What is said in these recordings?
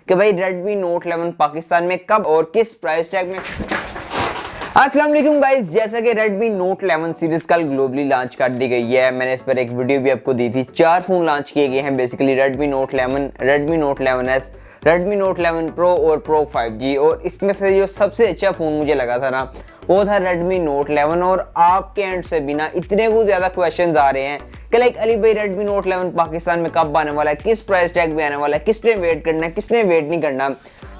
कि भाई Redmi Note 11 Pakistan में कब और किस प्राइस टैग में। अस्सलाम वालेकुम गाइस, जैसा कि Redmi Note 11 सीरीज कल ग्लोबली लॉन्च कर दी गई है। मैंने इस पर एक वीडियो भी आपको दी थी। 4 फोन लॉन्च किए गए हैं basically Redmi Note 11, Redmi Note 11s, Redmi Note 11 Pro और Pro 5G। और इसमें से जो सबसे अच्छा फ़ोन मुझे लगा था ना वो था Redmi Note 11। और आपके एंड से भी ना इतने को ज़्यादा क्वेश्चंस आ रहे हैं कि लाइक अली भाई Redmi Note 11 पाकिस्तान में कब आने वाला है, किस प्राइस टैग में आने वाला है, किसने वेट करना है, किसने वेट नहीं करना।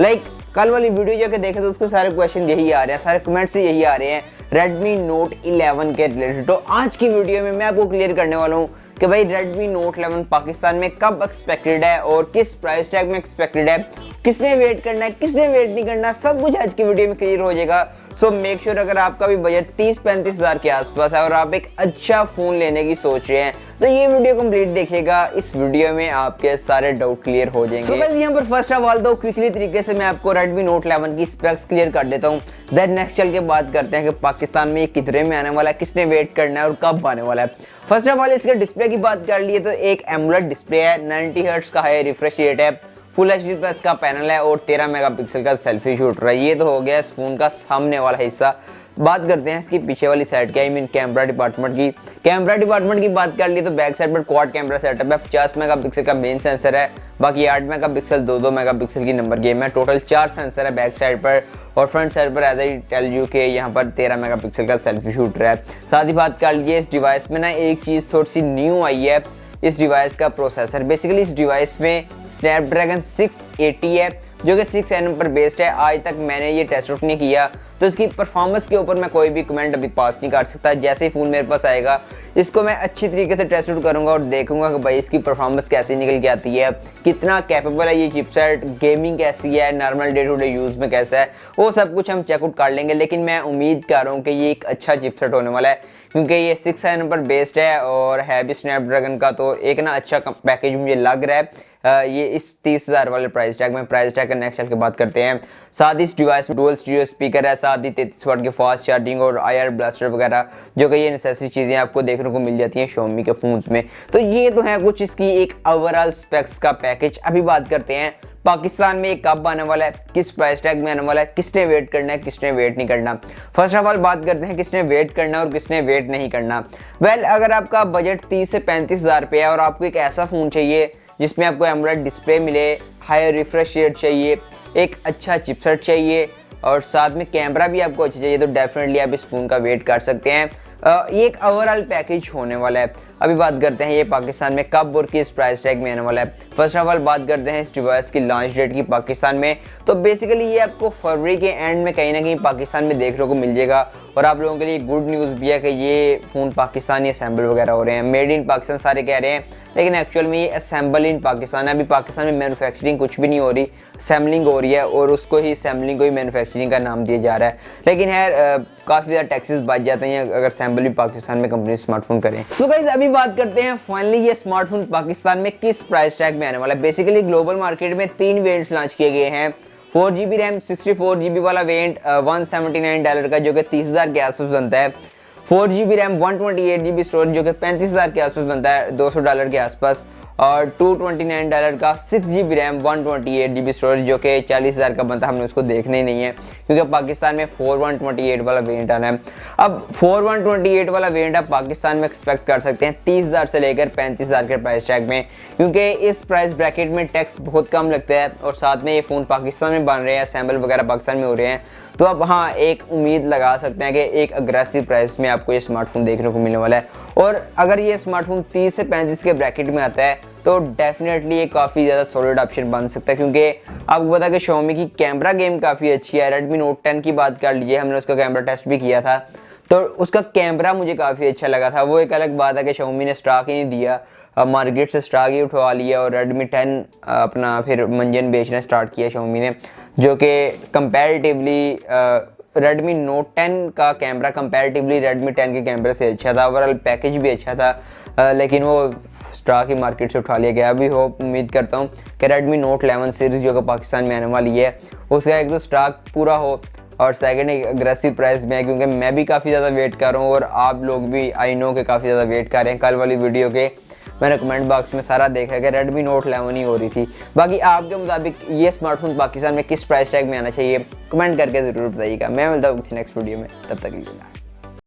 लाइक कल वाली वीडियो जो कि देखे तो उसके सारे क्वेश्चन यही आ रहे हैं, सारे कमेंट्स यही आ रहे हैं Redmi Note 11 के रिलेटेड। तो आज की वीडियो में मैं आपको क्लियर करने वाला हूँ कि भाई Redmi Note 11 पाकिस्तान में कब एक्सपेक्टेड है और किस प्राइस टैग में एक्सपेक्टेड है, किसने वेट करना है, किसने वेट नहीं करना, सब कुछ आज की वीडियो में क्लियर हो जाएगा। सो मेक श्योर अगर आपका भी बजट 30-35 हज़ार के आसपास है और आप एक अच्छा फ़ोन लेने की सोच रहे हैं तो ये वीडियो कंप्लीट देखिएगा। इस वीडियो में आपके सारे डाउट क्लियर हो जाएंगे। सो गाइस, यहाँ पर फर्स्ट ऑफ ऑल तो क्विकली तरीके से मैं आपको Redmi Note 11 की स्पेक्स क्लियर कर देता हूँ। देन नेक्स्ट चल के बात करते हैं कि पाकिस्तान में ये कितने में आने वाला है, किसने वेट करना है और कब आने वाला है। फर्स्ट ऑफ ऑल इसके डिस्प्ले की बात कर लिए तो एक एमोलेड डिस्प्ले है, 90 हर्ट्ज का हाई रिफ्रेश रेट है, फुल HD प्लस का पैनल है और 13 मेगापिक्सल का सेल्फी शूटर है। ये तो हो गया इस फोन का सामने वाला हिस्सा। बात करते हैं इसकी पीछे वाली साइड की, आई मीन कैमरा डिपार्टमेंट की। कैमरा डिपार्टमेंट की बात कर ली तो बैक साइड पर क्वाड कैमरा सेटअप है, 50 मेगापिक्सल का मेन सेंसर है, बाकी 8 मेगापिक्सल 2-2 मेगापिक्सल की नंबर गेम है। टोटल 4 सेंसर है बैक साइड पर और फ्रंट साइड पर एज आई टेल यू के यहाँ पर 13 मेगापिक्सल का सेल्फी शूटर है। साथ ही बात कर लीजिए इस डिवाइस में ना एक चीज़ थोड़ी सी न्यू आई है, इस डिवाइस का प्रोसेसर। बेसिकली इस डिवाइस में स्नैपड्रैगन 680 है जो कि 6nm पर बेस्ड है। आज तक मैंने ये टेस्ट आउट नहीं किया तो इसकी परफॉर्मेंस के ऊपर मैं कोई भी कमेंट अभी पास नहीं कर सकता। जैसे ही फ़ोन मेरे पास आएगा इसको मैं अच्छी तरीके से टेस्ट आउट करूँगा और देखूंगा कि भाई इसकी परफॉर्मेंस कैसी निकल के आती है, कितना कैपेबल है ये चिपसेट, गेमिंग कैसी है, normal day to day use में कैसा है, वो सब कुछ हम चेकआउट कर लेंगे। लेकिन मैं उम्मीद कर रहा हूँ कि ये एक अच्छा चिपसेट होने वाला है क्योंकि ये 6nm पर बेस्ड है और है भी स्नैपड्रैगन का, तो एक ना अच्छा पैकेज मुझे लग रहा है। ये इस 30,000 वाले प्राइस टैग में। प्राइस टैग का नेक्स्ट चल के बात करते हैं। साथ ही इस डिवाइस में डुअल स्टीरियो स्पीकर है, साथ ही 33 वाट की फास्ट चार्जिंग और IR ब्लास्टर वगैरह जो कि ये नेसेसरी चीज़ें आपको देखने को मिल जाती हैं Xiaomi के फ़ोन्स में। तो ये तो है कुछ इसकी एक ओवरऑल स्पेक्स का पैकेज। अभी बात करते हैं पाकिस्तान में कब आने वाला है, किस प्राइस टैग में आने वाला है, किसने वेट करना है, किसने वेट नहीं करना। फर्स्ट ऑफ ऑल बात करते हैं किसने वेट करना और किसने वेट नहीं करना। वेल, अगर आपका बजट 30 से 35 हज़ार रुपये है और आपको एक ऐसा फ़ोन चाहिए जिसमें आपको एमोलेड डिस्प्ले मिले, हाई रिफ्रेश रेट चाहिए, एक अच्छा चिपसेट चाहिए और साथ में कैमरा भी आपको अच्छा चाहिए तो डेफिनेटली आप इस फ़ोन का वेट कर सकते हैं। ये एक ओवरऑल पैकेज होने वाला है। अभी बात करते हैं ये पाकिस्तान में कब और किस प्राइस टैग में आने वाला है। फर्स्ट ऑफ ऑल बात करते हैं इस डिवाइस की लॉन्च डेट की पाकिस्तान में। तो बेसिकली ये आपको फरवरी के एंड में कहीं ना कहीं पाकिस्तान में देखने को मिल जाएगा। और आप लोगों के लिए गुड न्यूज़ भी है कि ये फ़ोन पाकिस्तानी असेंबल वगैरह हो रहे हैं, मेड इन पाकिस्तान सारे कह रहे हैं, लेकिन एक्चुअल में ये असेंबल इन पाकिस्तान है। अभी पाकिस्तान में मैन्युफैक्चरिंग कुछ भी नहीं हो रही, असेंबलिंग हो रही है और उसको ही असेंबलिंग को ही मैन्युफैक्चरिंग का नाम दिया जा रहा है। लेकिन है काफ़ी ज़्यादा टैक्सेस बच जाते हैं अगर असेंबल भी पाकिस्तान में कंपनी स्मार्टफोन करें। सो गाइस, अभी बात करते हैं फाइनली ये स्मार्टफोन पाकिस्तान में किस प्राइस टैग में आने वाला है। बेसिकली ग्लोबल मार्केट में 3 वेरिएंट्स लॉन्च किए गए हैं। 4GB रैम 64GB वाला वेरिएंट $179 का जो कि 30,000 के आसपास बनता है। 4GB रैम 128GB स्टोरेज जो कि 35,000 के आसपास बनता है, $200 के आसपास। और $229 का 6GB रैम 128GB स्टोरेज जो कि 40,000 का बनता है। हमने उसको देखना ही नहीं है क्योंकि पाकिस्तान में 4128 वाला वेरिएंट आना है। अब 4128 वाला वेरिएंट आप पाकिस्तान में एक्सपेक्ट कर सकते हैं 30,000 से लेकर 35,000 के प्राइस टैग में, क्योंकि इस प्राइस ब्रैकेट में टैक्स बहुत कम लगता है और साथ में ये फ़ोन पाकिस्तान में बन रहे हैं, असेंबल वगैरह पाकिस्तान में हो रहे हैं। तो अब हाँ, एक उम्मीद लगा सकते हैं कि एक अग्रेसिव प्राइस में आपको ये स्मार्टफोन देखने को मिलने वाला है। और अगर ये स्मार्टफोन 30 से 35 के ब्रैकेट में आता है तो डेफिनेटली ये काफ़ी ज़्यादा सॉलिड ऑप्शन बन सकता है, क्योंकि आपको पता है कि Xiaomi की कैमरा गेम काफ़ी अच्छी है। Redmi Note 10 की बात कर लीजिए, हमने उसका कैमरा टेस्ट भी किया था तो उसका कैमरा मुझे काफ़ी अच्छा लगा था। वो एक अलग बात है कि Xiaomi ने स्टॉक ही नहीं दिया, मार्केट से स्टॉक ही उठवा लिया और Redmi 10 अपना फिर मंजन बेचना स्टार्ट किया Xiaomi ने, जो कि कंपैरेटिवली Redmi Note 10 का कैमरा कंपैरेटिवली Redmi 10 के कैमरे से अच्छा था। ओवरऑल पैकेज भी अच्छा था, लेकिन वो स्टॉक ही मार्केट से उठा लिया गया। अभी होप उम्मीद करता हूँ कि Redmi Note 11 सीरीज़ जो कि पाकिस्तान में आने वाली है उसका एक तो स्टॉक पूरा हो और सेकंड एक अग्रेसिव प्राइस में है, क्योंकि मैं भी काफ़ी ज़्यादा वेट कर रहा हूँ और आप लोग भी आई नो के काफ़ी ज़्यादा वेट कर रहे हैं कल वाली वीडियो के। मैंने कमेंट बॉक्स में सारा देखा कि Redmi Note 11 ही हो रही थी। बाकी आपके मुताबिक ये स्मार्टफोन पाकिस्तान में किस प्राइस टैग में आना चाहिए कमेंट करके ज़रूर बताइएगा। मैं मिलता हूँ किसी नेक्स्ट वीडियो में, तब तक के लिए।